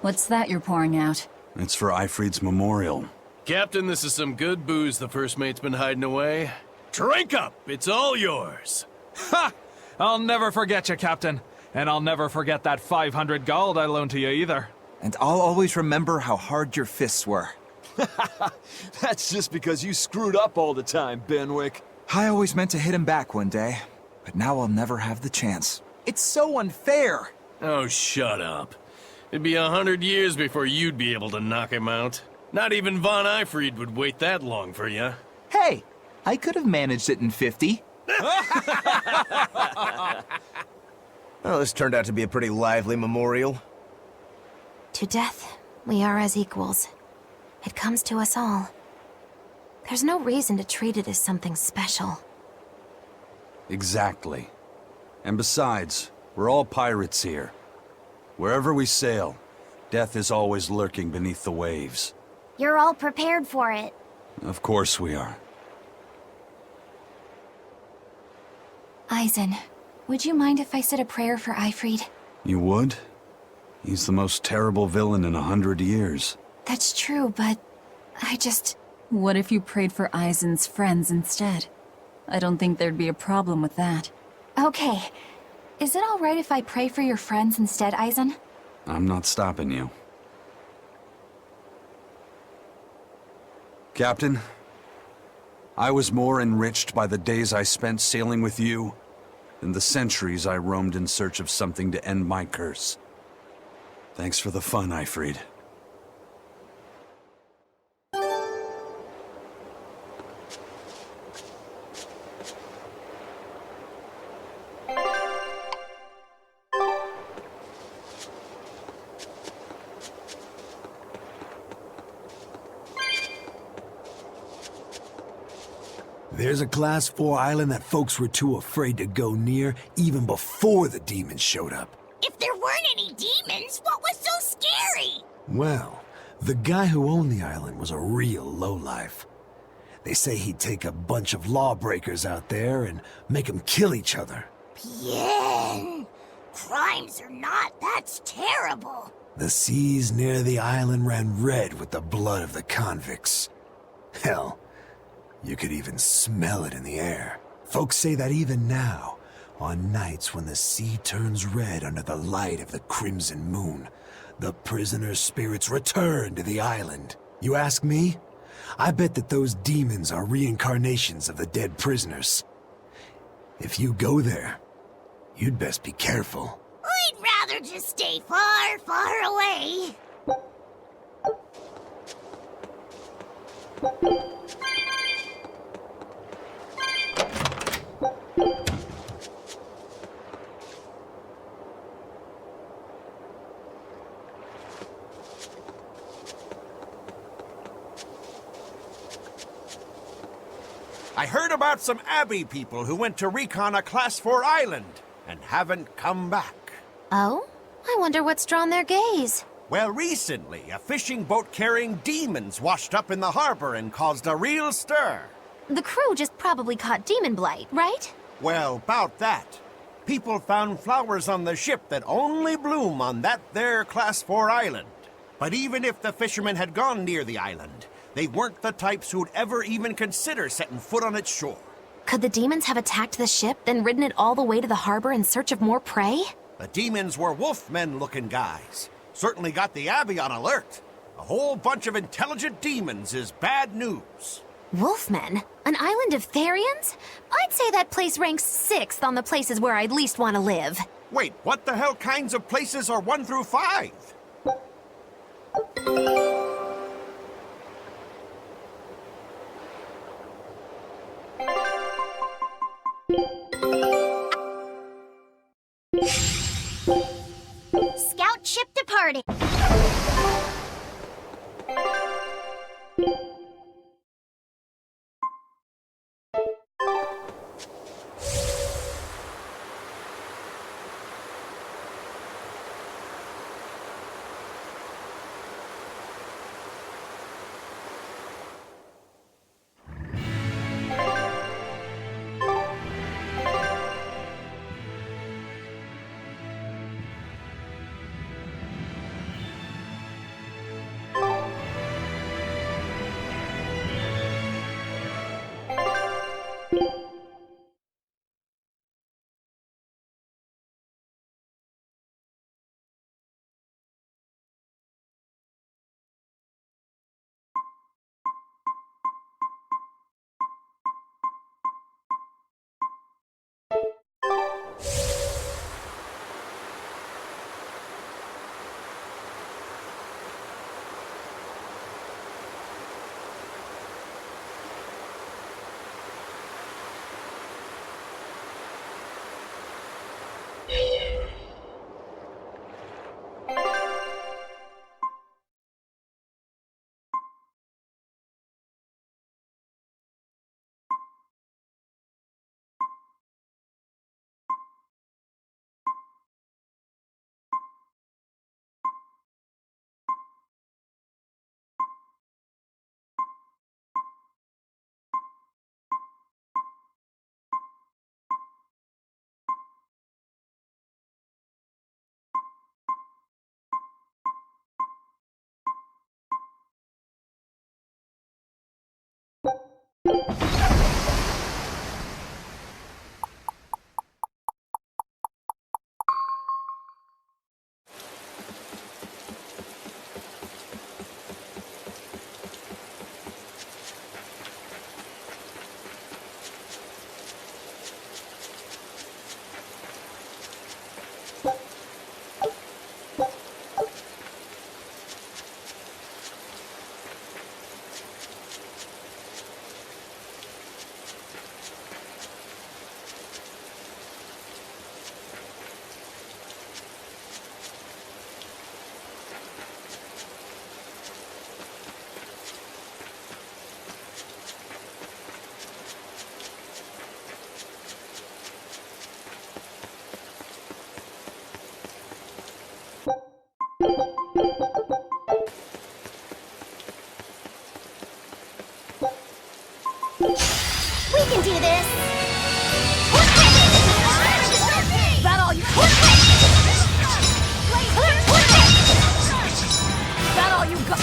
What's that you're pouring out? It's for Ifrid's memorial. Captain, this is some good booze the first mate's been hiding away. Drink up! It's all yours! Ha! I'll never forget you, Captain. And I'll never forget that 500 gold I loaned to you either. And I'll always remember how hard your fists were. That's just because you screwed up all the time, Benwick. I always meant to hit him back one day, but now I'll never have the chance. It's so unfair! Oh, shut up. It'd be 100 years before you'd be able to knock him out. Not even Von Ifrid would wait that long for you. Hey, I could have managed it in 50. Well, this turned out to be a pretty lively memorial. To death, we are as equals. It comes to us all. There's no reason to treat it as something special. Exactly. And besides, we're all pirates here. Wherever we sail, death is always lurking beneath the waves. You're all prepared for it. Of course we are. Eisen, would you mind if I said a prayer for Ifrid? You would? He's the most terrible villain in 100 years. That's true, but I just... What if you prayed for Eisen's friends instead? I don't think there'd be a problem with that. Okay. Is it alright if I pray for your friends instead, Eisen? I'm not stopping you. Captain, I was more enriched by the days I spent sailing with you than the centuries I roamed in search of something to end my curse. Thanks for the fun, Ifrid. There's a Class 4 island that folks were too afraid to go near even before the demons showed up. If there weren't any demons, what was so scary? Well, the guy who owned the island was a real lowlife. They say he'd take a bunch of lawbreakers out there and make them kill each other. Bien. Crimes or not, that's terrible. The seas near the island ran red with the blood of the convicts. Hell, you could even smell it in the air. Folks say that even now, on nights when the sea turns red under the light of the crimson moon, the prisoners' spirits return to the island. You ask me? I bet that those demons are reincarnations of the dead prisoners. If you go there, you'd best be careful. I'd rather just stay far, far away. I heard about some Abbey people who went to recon a Class 4 island and haven't come back. Oh? I wonder what's drawn their gaze. Well, recently, a fishing boat carrying demons washed up in the harbor and caused a real stir. The crew just probably caught demon blight, right? Well, about that. People found flowers on the ship that only bloom on that there Class 4 island. But even if the fishermen had gone near the island, they weren't the types who'd ever even consider setting foot on its shore. Could the demons have attacked the ship, then ridden it all the way to the harbor in search of more prey? The demons were wolfmen-looking guys. Certainly got the Abbey on alert. A whole bunch of intelligent demons is bad news. Wolfmen? An island of Therians? I'd say that place ranks 6th on the places where I'd least want to live. Wait, what the hell kinds of places are 1 through 5? Scout ship departing. We can do this! Is that all you... Is that all you got?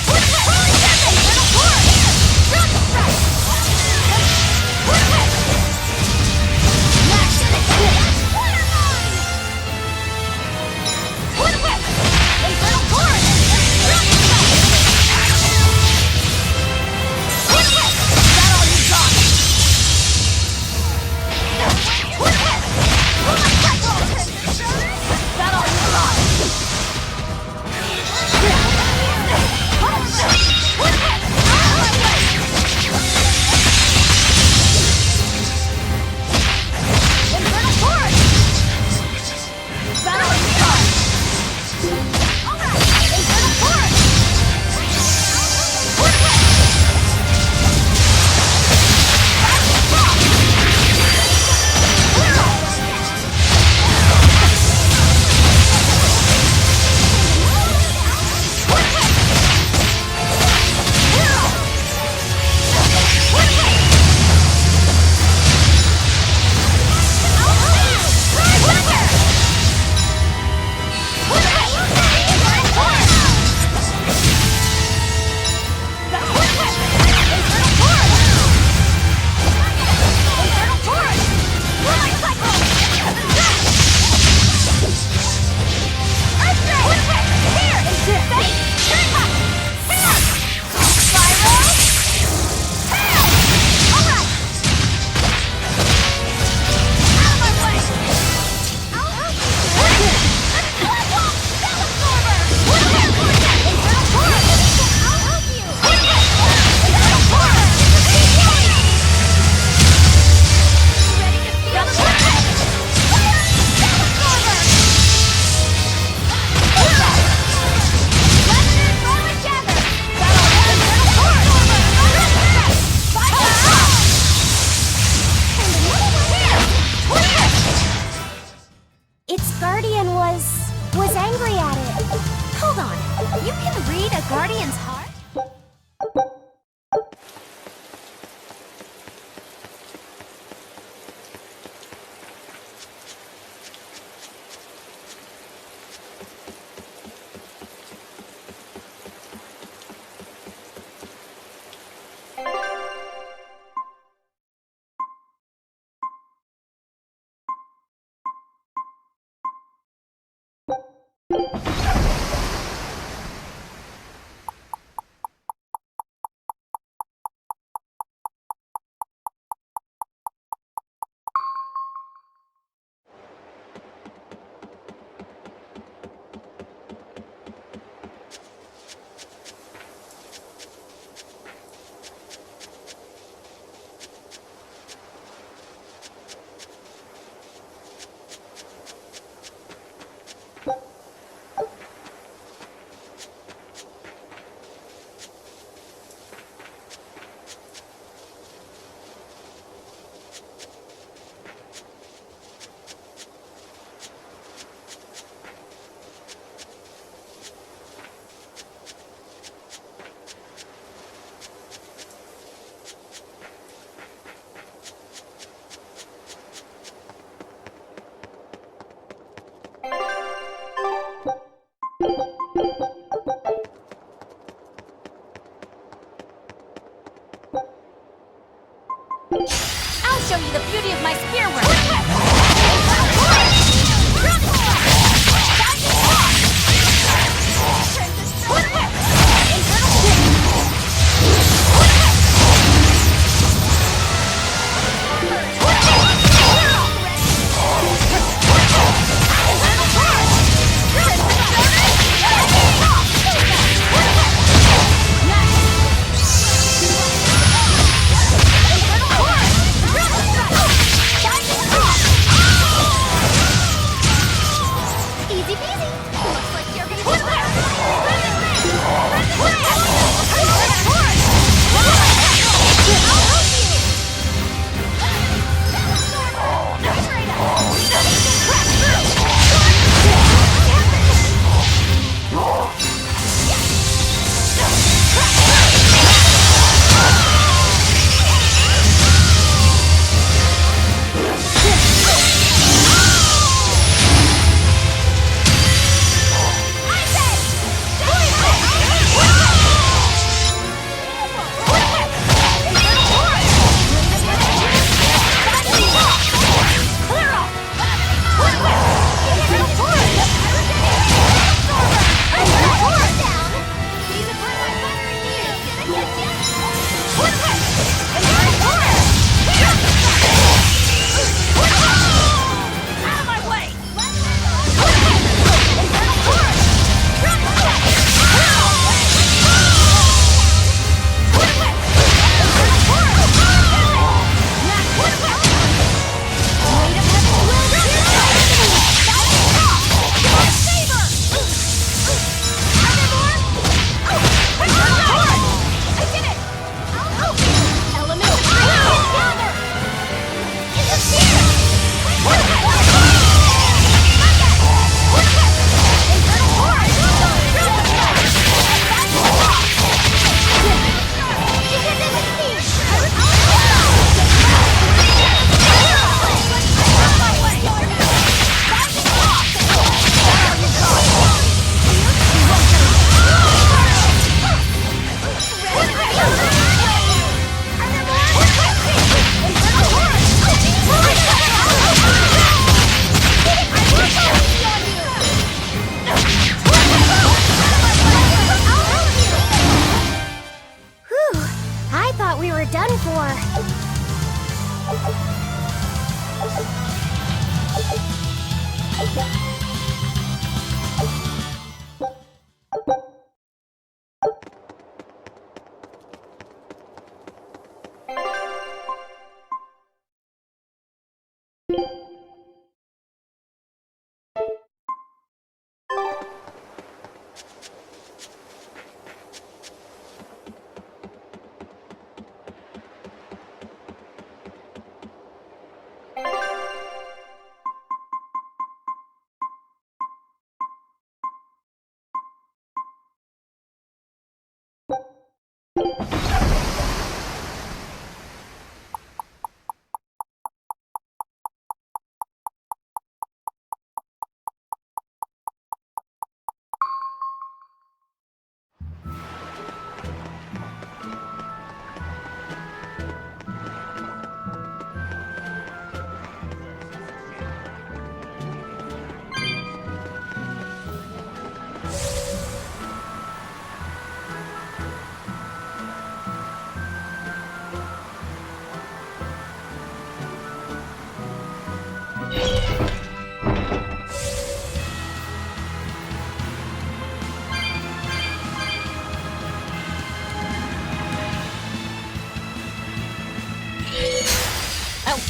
Hold on. You can read a Guardian's heart? I'll show you the beauty of my spear work!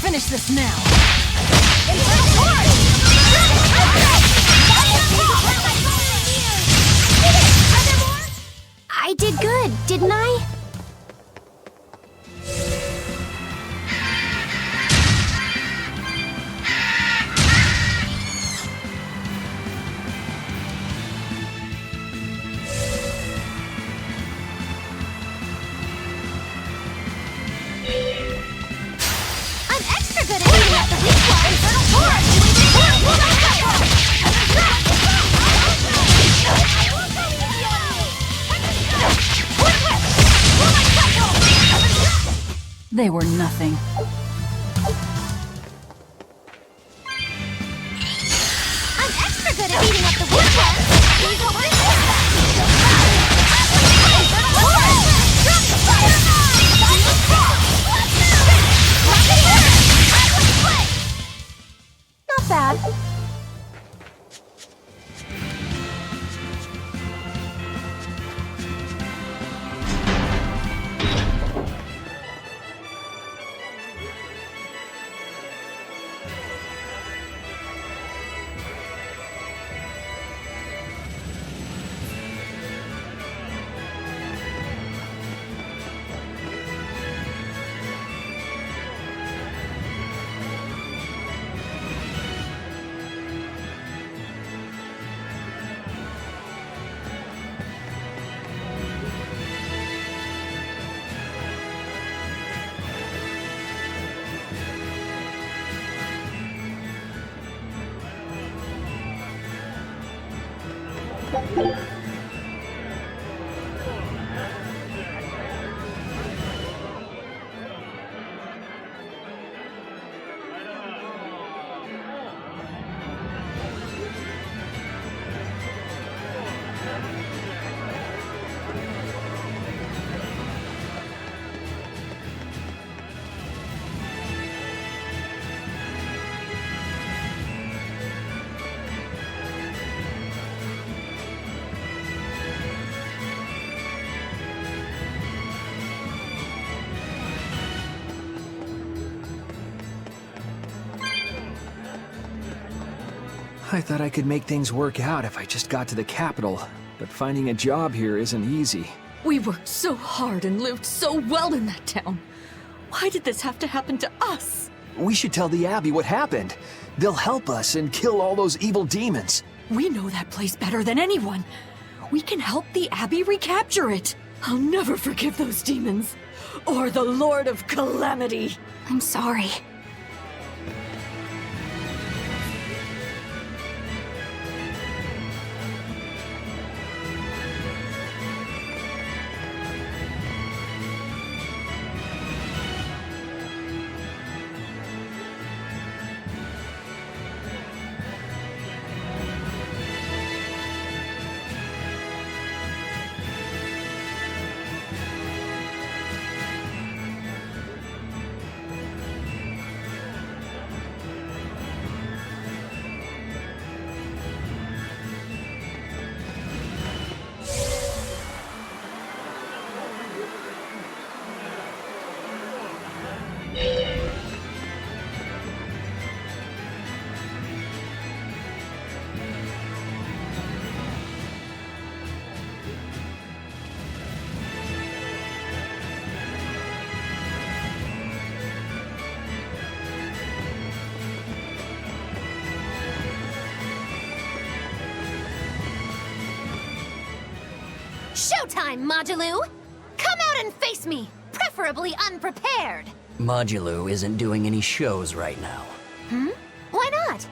finish this now. I did good, didn't I? I'm extra good at eating up the weak ones. They were nothing. I'm extra good at eating up the weak ones. Not bad. I thought I could make things work out if I just got to the capital, but finding a job here isn't easy. We worked so hard and lived so well in that town. Why did this have to happen to us? We should tell the Abbey what happened. They'll help us and kill all those evil demons. We know that place better than anyone. We can help the Abbey recapture it. I'll never forgive those demons. Or the Lord of Calamity. I'm sorry. Showtime, Modulou! Come out and face me, preferably unprepared. Modulou isn't doing any shows right now. Why not?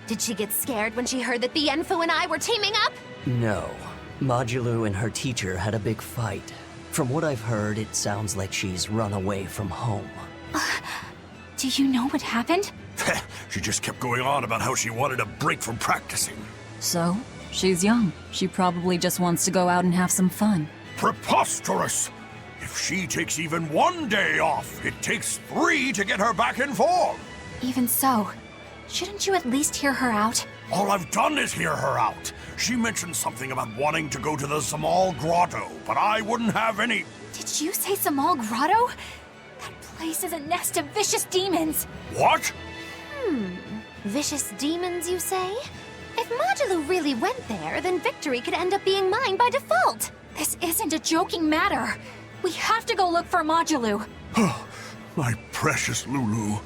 Did she get scared when she heard that the Enfu and I were teaming up? No. Modulou and her teacher had a big fight. From what I've heard, it sounds like she's run away from home. Do you know what happened? She just kept going on about how she wanted a break from practicing. So, she's young. She probably just wants to go out and have some fun. Preposterous! If she takes even one day off, it takes 3 to get her back in form. Even so, shouldn't you at least hear her out? All I've done is hear her out. She mentioned something about wanting to go to the Zamal Grotto, but I wouldn't have any... Did you say Zamal Grotto? That place is a nest of vicious demons. What? Vicious demons, you say? If Modulou really went there, then victory could end up being mine by default. This isn't a joking matter. We have to go look for Modulou. My precious Lulu.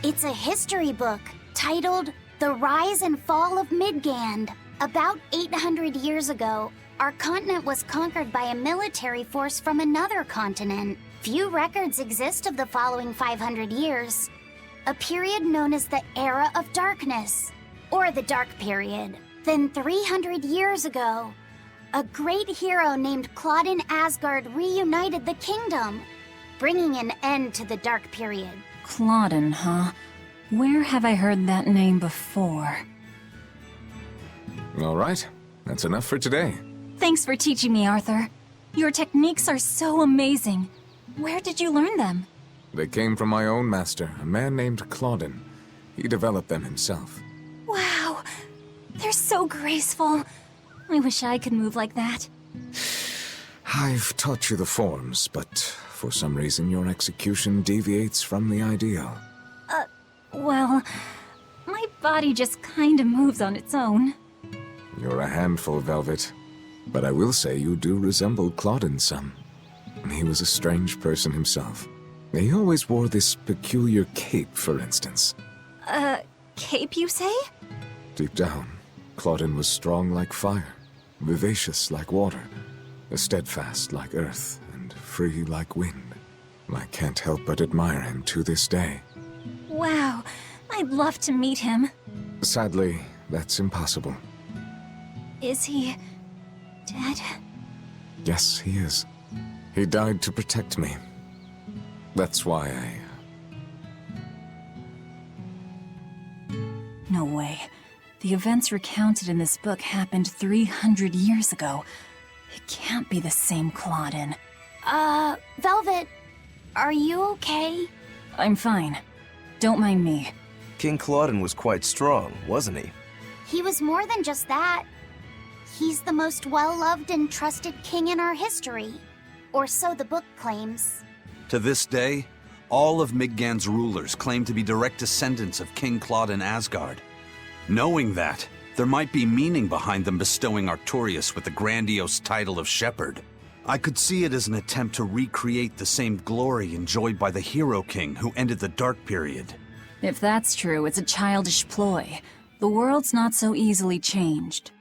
It's a history book titled The Rise and Fall of Midgand. About 800 years ago, our continent was conquered by a military force from another continent. Few records exist of the following 500 years. A period known as the Era of Darkness, or the Dark Period. Then 300 years ago, a great hero named Claudin Asgard reunited the kingdom, bringing an end to the Dark Period. Claudin, huh? Where have I heard that name before? All right, that's enough for today. Thanks for teaching me, Arthur. Your techniques are so amazing. Where did you learn them? They came from my own master, a man named Claudin. He developed them himself. Wow, they're so graceful. I wish I could move like that. I've taught you the forms, but for some reason your execution deviates from the ideal. Well, my body just kinda moves on its own. You're a handful, Velvet. But I will say you do resemble Claudin some. He was a strange person himself. He always wore this peculiar cape, for instance. Cape, you say? Deep down, Claudin was strong like fire, vivacious like water, steadfast like earth, and free like wind. I can't help but admire him to this day. Wow, I'd love to meet him. Sadly, that's impossible. Is he dead? Yes, he is. He died to protect me. That's why No way. The events recounted in this book happened 300 years ago. It can't be the same Claudin. Velvet, are you okay? I'm fine. Don't mind me. King Claudin was quite strong, wasn't he? He was more than just that. He's the most well-loved and trusted king in our history. Or so the book claims. To this day, all of Midgand's rulers claim to be direct descendants of King Claudin Asgard. Knowing that, there might be meaning behind them bestowing Artorius with the grandiose title of Shepherd. I could see it as an attempt to recreate the same glory enjoyed by the Hero King who ended the Dark Period. If that's true, it's a childish ploy. The world's not so easily changed.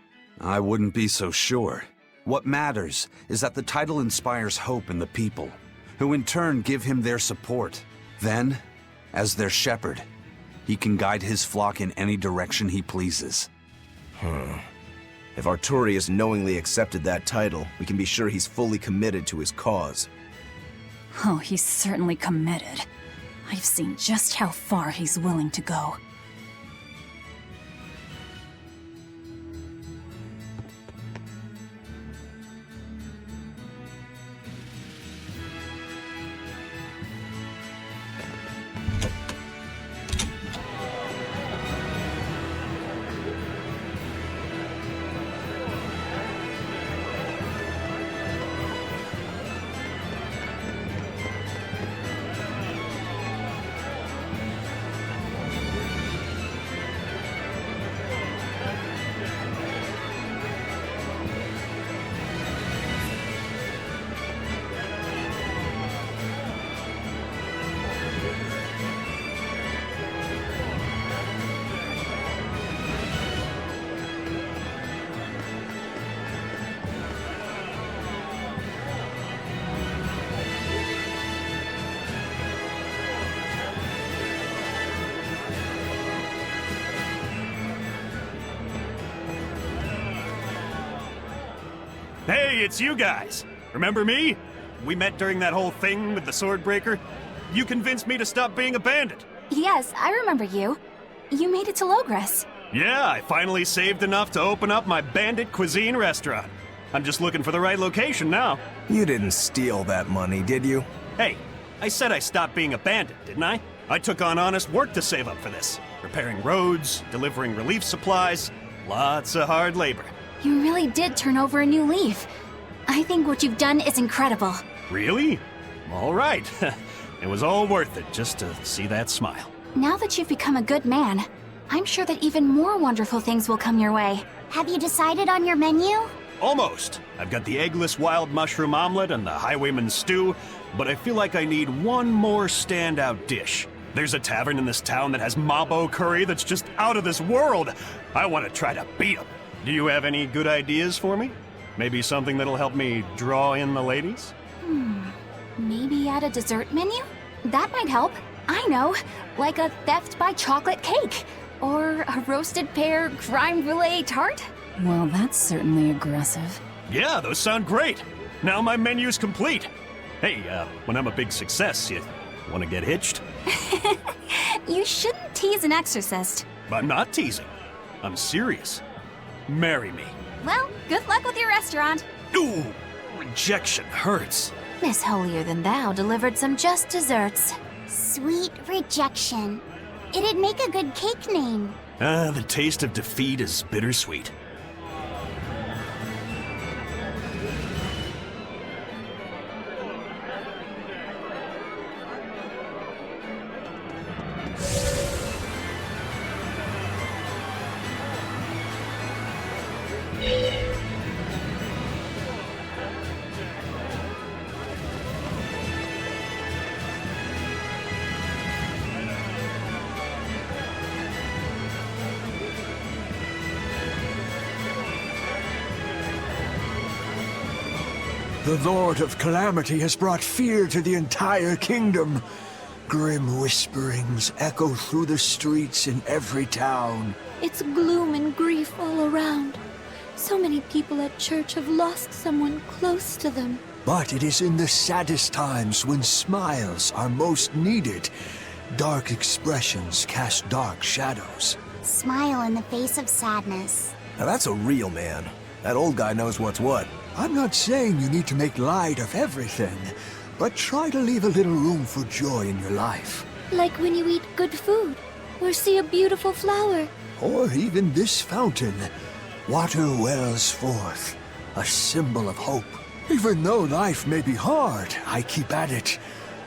I wouldn't be so sure. What matters is that the title inspires hope in the people, who in turn give him their support. Then, as their shepherd, he can guide his flock in any direction he pleases. If Artorius knowingly accepted that title, we can be sure he's fully committed to his cause. Oh, he's certainly committed. I've seen just how far he's willing to go. Hey, it's you guys. Remember me? We met during that whole thing with the Swordbreaker. You convinced me to stop being a bandit. Yes, I remember you. You made it to Loegres. Yeah, I finally saved enough to open up my bandit cuisine restaurant. I'm just looking for the right location now. You didn't steal that money, did you? Hey, I said I stopped being a bandit, didn't I? I took on honest work to save up for this. Repairing roads, delivering relief supplies, lots of hard labor. You really did turn over a new leaf. I think what you've done is incredible. Really? All right. It was all worth it just to see that smile. Now that you've become a good man, I'm sure that even more wonderful things will come your way. Have you decided on your menu? Almost. I've got the eggless wild mushroom omelet and the highwayman's stew, but I feel like I need one more standout dish. There's a tavern in this town that has mabo curry that's just out of this world. I want to try to beat them. Do you have any good ideas for me? Maybe something that'll help me draw in the ladies? Maybe add a dessert menu? That might help. I know, like a theft by chocolate cake. Or a roasted pear crème brûlée tart? Well, that's certainly aggressive. Yeah, those sound great. Now my menu's complete. Hey, when I'm a big success, you want to get hitched? You shouldn't tease an exorcist. I'm not teasing. I'm serious. Marry me. Well, good luck with your restaurant. Ooh, rejection hurts. Miss Holier Than Thou delivered some just desserts. Sweet rejection. It'd make a good cake name. The taste of defeat is bittersweet. The Lord of Calamity has brought fear to the entire kingdom. Grim whisperings echo through the streets in every town. It's gloom and grief all around. So many people at church have lost someone close to them. But it is in the saddest times when smiles are most needed. Dark expressions cast dark shadows. Smile in the face of sadness. Now that's a real man. That old guy knows what's what. I'm not saying you need to make light of everything, but try to leave a little room for joy in your life. Like when you eat good food, or see a beautiful flower. Or even this fountain. Water wells forth, a symbol of hope. Even though life may be hard, I keep at it.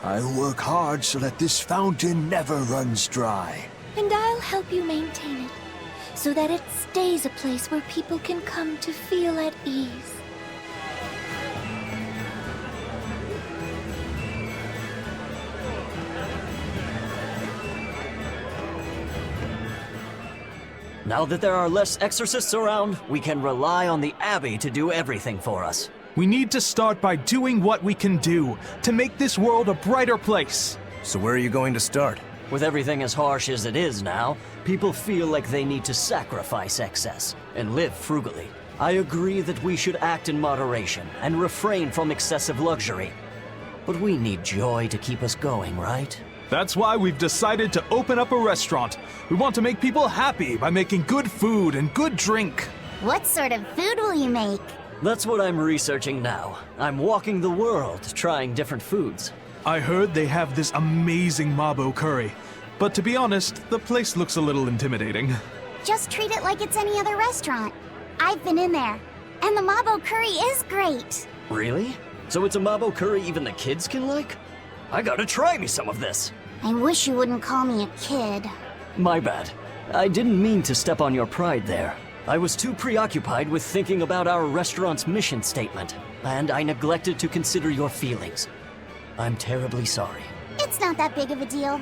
I work hard so that this fountain never runs dry. And I'll help you maintain it, so that it stays a place where people can come to feel at ease. Now that there are less exorcists around, we can rely on the Abbey to do everything for us. We need to start by doing what we can do to make this world a brighter place. So where are you going to start? With everything as harsh as it is now, people feel like they need to sacrifice excess and live frugally. I agree that we should act in moderation and refrain from excessive luxury. But we need joy to keep us going, right? That's why we've decided to open up a restaurant. We want to make people happy by making good food and good drink. What sort of food will you make? That's what I'm researching now. I'm walking the world, trying different foods. I heard they have this amazing mabo curry. But to be honest, the place looks a little intimidating. Just treat it like it's any other restaurant. I've been in there, and the mabo curry is great. Really? So it's a mabo curry even the kids can like? I gotta try me some of this. I wish you wouldn't call me a kid. My bad. I didn't mean to step on your pride there. I was too preoccupied with thinking about our restaurant's mission statement, and I neglected to consider your feelings. I'm terribly sorry. It's not that big of a deal.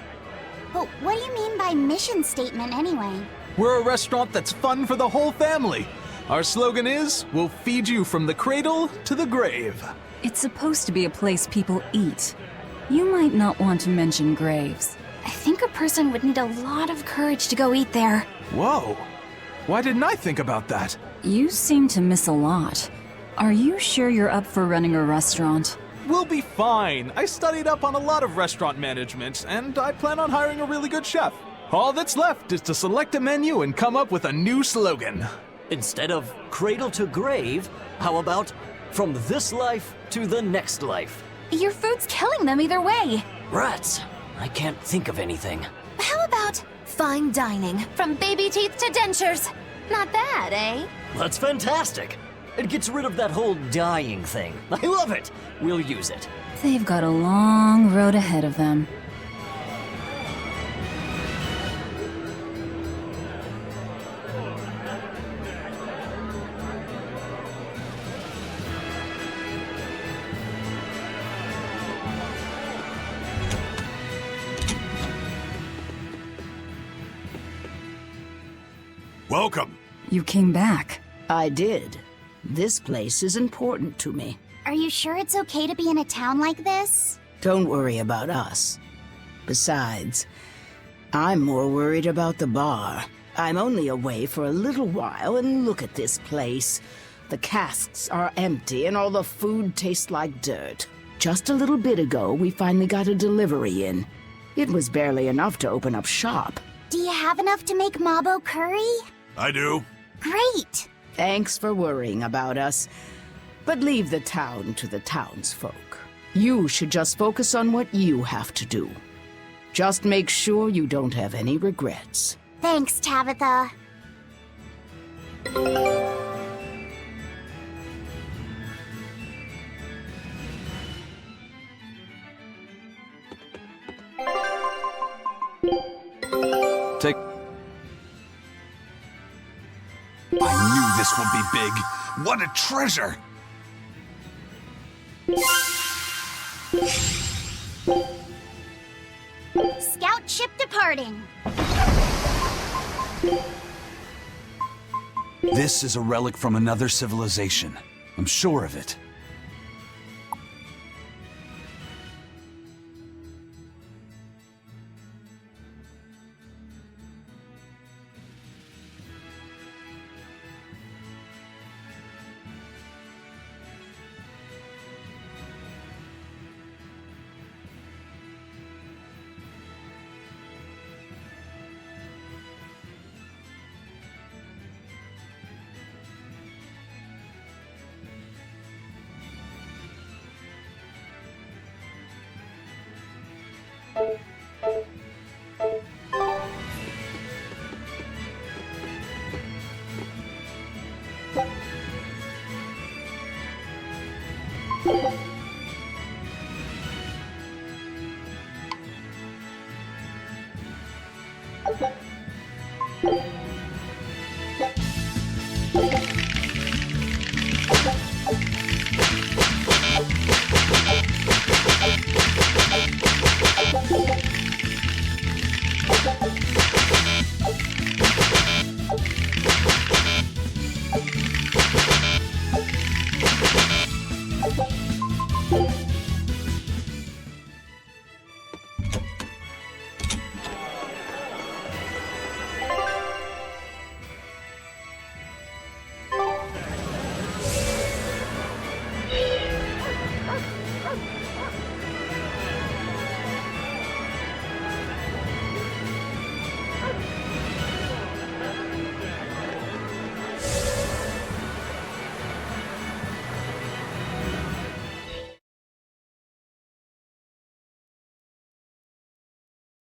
But what do you mean by mission statement anyway? We're a restaurant that's fun for the whole family. Our slogan is, we'll feed you from the cradle to the grave. It's supposed to be a place people eat. You might not want to mention graves. I think a person would need a lot of courage to go eat there. Whoa. Why didn't I think about that? You seem to miss a lot. Are you sure you're up for running a restaurant? We'll be fine. I studied up on a lot of restaurant management, and I plan on hiring a really good chef. All that's left is to select a menu and come up with a new slogan. Instead of cradle to grave, how about from this life to the next life? Your food's killing them either way. Rats. I can't think of anything. How about fine dining, from baby teeth to dentures? Not bad, eh? That's fantastic. It gets rid of that whole dying thing. I love it. We'll use it. They've got a long road ahead of them. Welcome. You came back. I did. This place is important to me. Are you sure it's okay to be in a town like this? Don't worry about us. Besides, I'm more worried about the bar. I'm only away for a little while, and look at this place. The casks are empty and all the food tastes like dirt. Just a little bit ago, we finally got a delivery in. It was barely enough to open up shop. Do you have enough to make Mabo curry? I do. Great! Thanks for worrying about us, but leave the town to the townsfolk. You should just focus on what you have to do. Just make sure you don't have any regrets. Thanks, Tabitha. I knew this would be big. What a treasure! Scout ship departing. This is a relic from another civilization. I'm sure of it.